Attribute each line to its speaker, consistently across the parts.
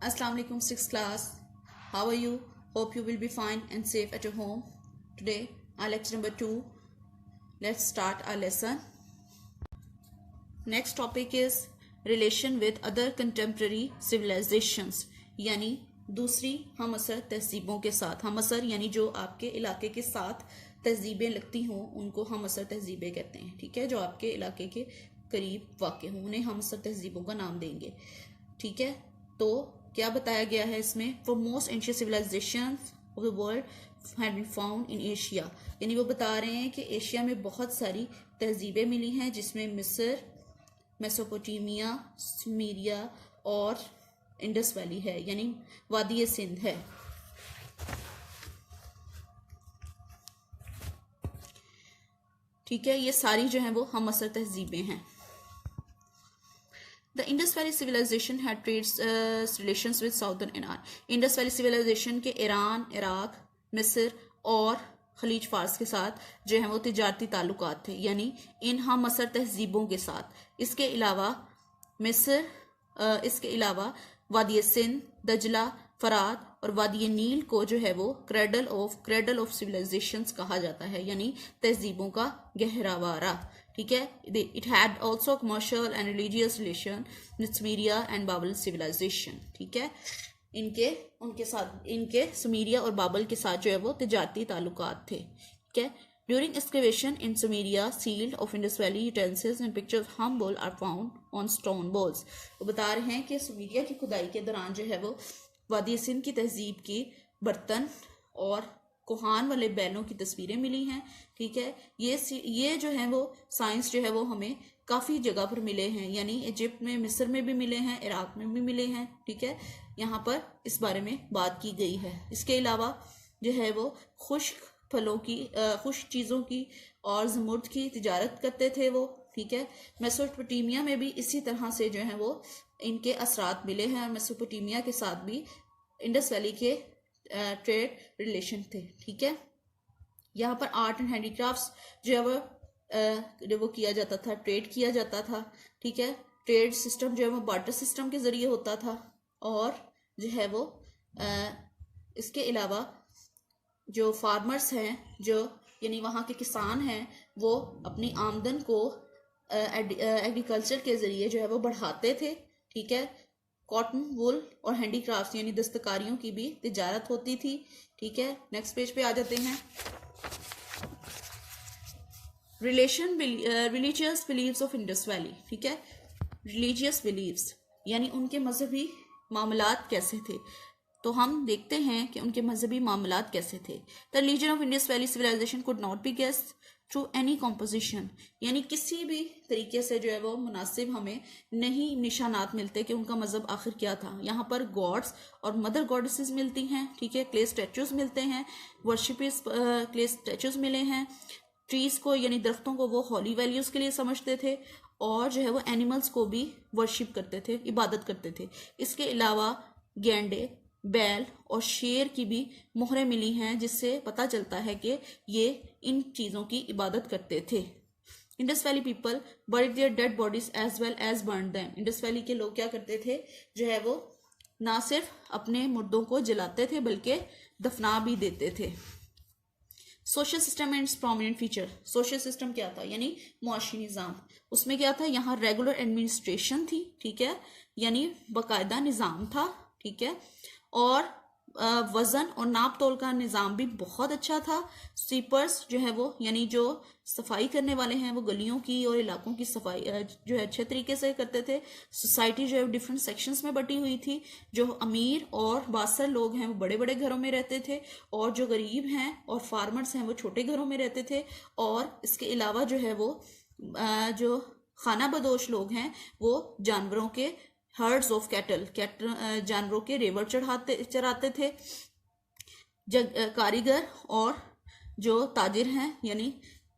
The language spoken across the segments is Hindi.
Speaker 1: Assalamu alaikum, 6th class. How are you? Hope you will be fine and safe at your home. Today, our lecture number 2. Let's start our lesson. Next topic is relation with other contemporary civilizations. यानी दूसरी हम असर तहजीबों के साथ. हम असर यानी जो आपके इलाके के साथ तहजीबें लगती हों उनको हम असर तहजीबें कहते हैं. ठीक है, जो आपके इलाके के करीब वाक़ हों उन्हें हम असर तहजीबों का नाम देंगे. ठीक है, तो क्या बताया गया है इसमें? For most ancient civilizations of the world have been found in Asia. यानी वो बता रहे हैं कि एशिया में बहुत सारी तहजीबें मिली हैं जिसमें मिस्र, मेसोपोटामिया, सुमेरिया और इंडस वैली है, यानी वादी सिंध है. ठीक है, ये सारी जो है वो हम असर तहजीबें हैं. The Indus Valley Civilization had trade relations with Southern Iran. Indus Valley Civilization के ईरान, इराक, मिस्र और खलीज फारस के साथ जो है वो तिजारती ताल्लुकात थे, यानी इन हम असर तहजीबों के साथ. इसके अलावा मिस्र, इसके अलावा वादी सिंध, दजला, फरात और वादी नील को जो है वो क्रेडल ऑफ सिविलाइजेशंस कहा जाता है, यानी तहजीबों का गहरावारा. ठीक है, it had also commercial and religious relation with Sumeria and Babal civilisation. ठीक है, इनके सुमेरिया और बाबल के साथ जो है वो तिजारती ताल्लुकात थे. ठीक है, during excavation in Sumeria sealed of Indus valley utensils and pictures of hump bull are found on stone bowls. वो बता रहे हैं कि सुमेरिया की खुदाई के दौरान जो है वो वादी सिंध की तहजीब की बर्तन और कोहान वाले बैलों की तस्वीरें मिली हैं. ठीक है, ये जो है वो साइंस जो है वो हमें काफ़ी जगह पर मिले हैं, यानी इजिप्ट में, मिस्र में भी मिले हैं, इराक में भी मिले हैं. ठीक है, यहाँ पर इस बारे में बात की गई है. इसके अलावा जो है वो खुश्क फलों की, खुश्क चीज़ों की और ज़मुर्द की तिजारत करते थे वो. ठीक है, मेसोपोटामिया में भी इसी तरह से जो है वो इनके असरात मिले हैं और मेसोपोटामिया के साथ भी इंडस वैली के ट्रेड रिलेशन थे. ठीक है, यहाँ पर आर्ट एंड हैंडीक्राफ्ट्स जो है वो किया जाता था, ट्रेड किया जाता था. ठीक है, ट्रेड सिस्टम जो है वो बार्टर सिस्टम के ज़रिए होता था. और जो है वो इसके अलावा जो फार्मर्स हैं, जो यानी वहाँ के किसान हैं, वो अपनी आमदन को एग्रीकल्चर के ज़रिए जो है वो बढ़ाते थे. ठीक है, कॉटन, वुल और हैंडीक्राफ्ट्स यानी दस्तकारियों की भी तिजारत होती थी. ठीक है, नेक्स्ट पेज पे आ जाते हैं. Religious believes of Indus valley. ठीक है, रिलीजियस बिलीव्स यानी उनके मजहबी मामलात कैसे थे. तो हम देखते हैं कि उनके मजहबी मामलात कैसे थे. The religion of Indus valley civilization could not be guessed through any composition, यानी किसी भी तरीके से जो है वो मुनासिब हमें नहीं निशानात मिलते कि उनका मजहब आखिर क्या था. यहाँ पर गॉड्स और मदर गॉडेसेस मिलती हैं. ठीक है, क्ले स्टैचूज मिलते हैं, वर्शिपर्स क्ले स्टैचूज मिले हैं. ट्रीज को यानी दरख्तों को वो हॉली वैल्यूज के लिए समझते थे और जो है वो एनिमल्स को भी वर्शिप करते थे, इबादत करते थे. इसके अलावा गैंडे, बैल और शेर की भी मोहरें मिली हैं, जिससे पता चलता है कि ये इन चीज़ों की इबादत करते थे. Indus valley people buried their dead bodies as well as burn them. Indus valley के लोग क्या करते थे, जो है वो ना सिर्फ अपने मुर्दों को जलाते थे बल्कि दफना भी देते थे. Social system and prominent feature. Social system क्या था, यानी मुआशी निज़ाम. उसमें क्या था, यहाँ रेगुलर एडमिनिस्ट्रेशन थी. ठीक है, यानी बाकायदा निज़ाम था. ठीक है, और वज़न और नाप तोल का निज़ाम भी बहुत अच्छा था. स्वीपर्स जो है वो यानी जो सफाई करने वाले हैं वो गलियों की और इलाकों की सफाई जो है अच्छे तरीके से करते थे. सोसाइटी जो है डिफरेंट सेक्शंस में बटी हुई थी. जो अमीर और बासर लोग हैं वो बड़े बड़े घरों में रहते थे और जो गरीब हैं और फार्मर्स हैं वो छोटे घरों में रहते थे. और इसके अलावा जो है वो जो खाना बदोश लोग हैं वो जानवरों के हर्ड्स ऑफ कैटल जानवरों के रेवड़ चराते थे. कारीगर और जो ताजिर हैं यानी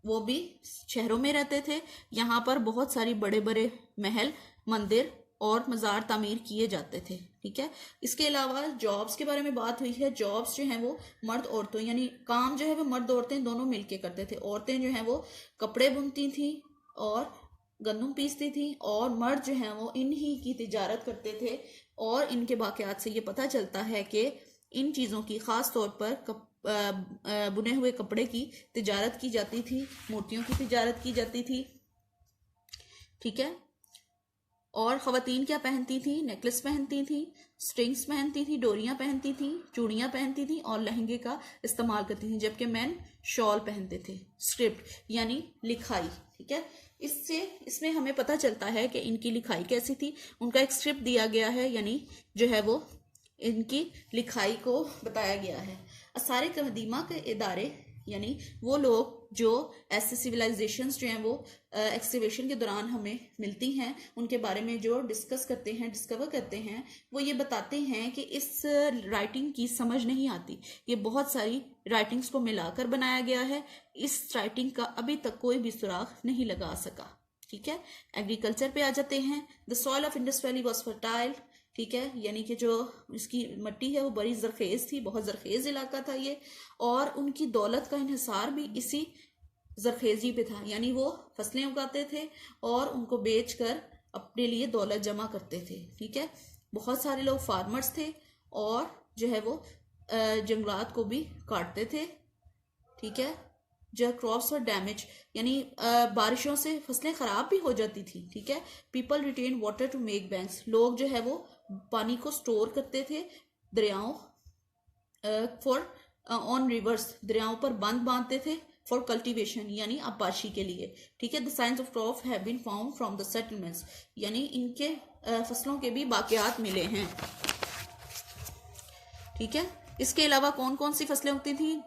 Speaker 1: वो भी शहरों में रहते थे. यहाँ पर बहुत सारी बड़े बड़े महल, मंदिर और मज़ार तामीर किए जाते थे. ठीक है, इसके अलावा जॉब्स के बारे में बात हुई है. जॉब्स जो हैं वो मर्द औरतों यानी काम जो है वो मर्द औरतें दोनों मिलके करते थे. औरतें जो हैं वो कपड़े बुनती थी और गंदम पीसती थी और मर्द जो हैं वो इन्हीं की तिजारत करते थे। और इनके वाकयात से ये पता चलता है कि इन चीज़ों की ख़ास तौर पर बुने हुए कपड़े की तिजारत की जाती थी, मोतियों की तिजारत की जाती थी। ठीक है। और ख़वातीन क्या पहनती थी? नेकलेस पहनती थी, स्ट्रिंग्स पहनती थी, डोरियां पहनती थी, चूड़ियां पहनती थी और लहंगे का इस्तेमाल करती थी, जबकि मैन शॉल पहनते थे। स्क्रिप्ट यानी लिखाई। ठीक है। इसमें हमें पता चलता है कि इनकी लिखाई कैसी थी। उनका एक स्क्रिप्ट दिया गया है, यानी जो है वो इनकी लिखाई को बताया गया है। आसार कदीमा के इदारे यानी वो लोग जो ऐसे सिविलाइजेशंस जो हैं वो एक्सकवेशन के दौरान हमें मिलती हैं, उनके बारे में जो डिस्कस करते हैं, डिस्कवर करते हैं, वो ये बताते हैं कि इस राइटिंग की समझ नहीं आती। ये बहुत सारी राइटिंग्स को मिलाकर बनाया गया है। इस राइटिंग का अभी तक कोई भी सुराग नहीं लगा सका। ठीक है। एग्रीकल्चर पे आ जाते हैं। The soil of Indus valley was fertile. ठीक है। यानी कि जो इसकी मिट्टी है वो बड़ी जरखेज थी, बहुत जरखेज इलाका था ये। और उनकी दौलत का इन्हिसार भी इसी जरखेजी पे था, यानी वो फसलें उगाते थे और उनको बेचकर अपने लिए दौलत जमा करते थे। ठीक है। बहुत सारे लोग फार्मर्स थे और जो है वो जंगलात को भी काटते थे। ठीक है। जो क्रॉप्स और डैमेज यानी बारिशों से फसलें खराब भी हो जाती थी। ठीक है। People retain water to make banks. लोग जो है वो पानी को स्टोर करते थे दरियाओं फॉर ऑन रिवर्स, दरियाओं पर बंद बांधते थे फॉर कल्टीवेशन यानी आबाशी के लिए। ठीक है। The science of crop have been found from the settlements, यानी इनके फसलों के भी बाकियात मिले हैं। ठीक है। इसके अलावा कौन कौन सी फसलें उगती थी?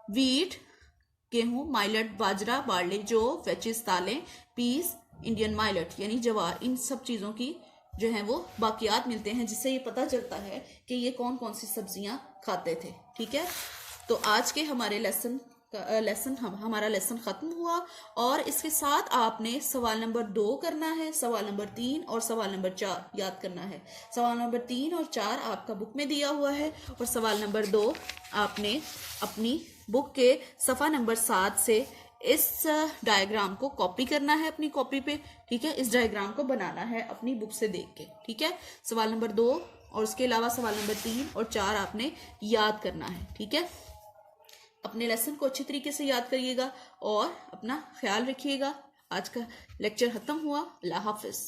Speaker 1: वीट गेहूं, माइलेट बाजरा, बार्ले, जौ, वेचिस दालें, पीस, इंडियन माइलेट यानी जवार, इन सब चीज़ों की जो है वो बाकियात मिलते हैं, जिससे ये पता चलता है कि ये कौन कौन सी सब्जियां खाते थे। ठीक है। तो आज के हमारे हमारा लेसन ख़त्म हुआ और इसके साथ आपने सवाल नंबर 2 करना है, सवाल नंबर 3 और सवाल नंबर 4 याद करना है। सवाल नंबर 3 और 4 आपका बुक में दिया हुआ है और सवाल नंबर 2 आपने अपनी बुक के सफ़ा नंबर 7 से इस डायग्राम को कॉपी करना है अपनी कॉपी पे। ठीक है। इस डायग्राम को बनाना है अपनी बुक से देख के। ठीक है। सवाल नंबर 2 और उसके अलावा सवाल नंबर 3 और 4 आपने याद करना है। ठीक है। अपने लेसन को अच्छी तरीके से याद करिएगा और अपना ख्याल रखिएगा। आज का लेक्चर खत्म हुआ। अल्लाह हाफिज।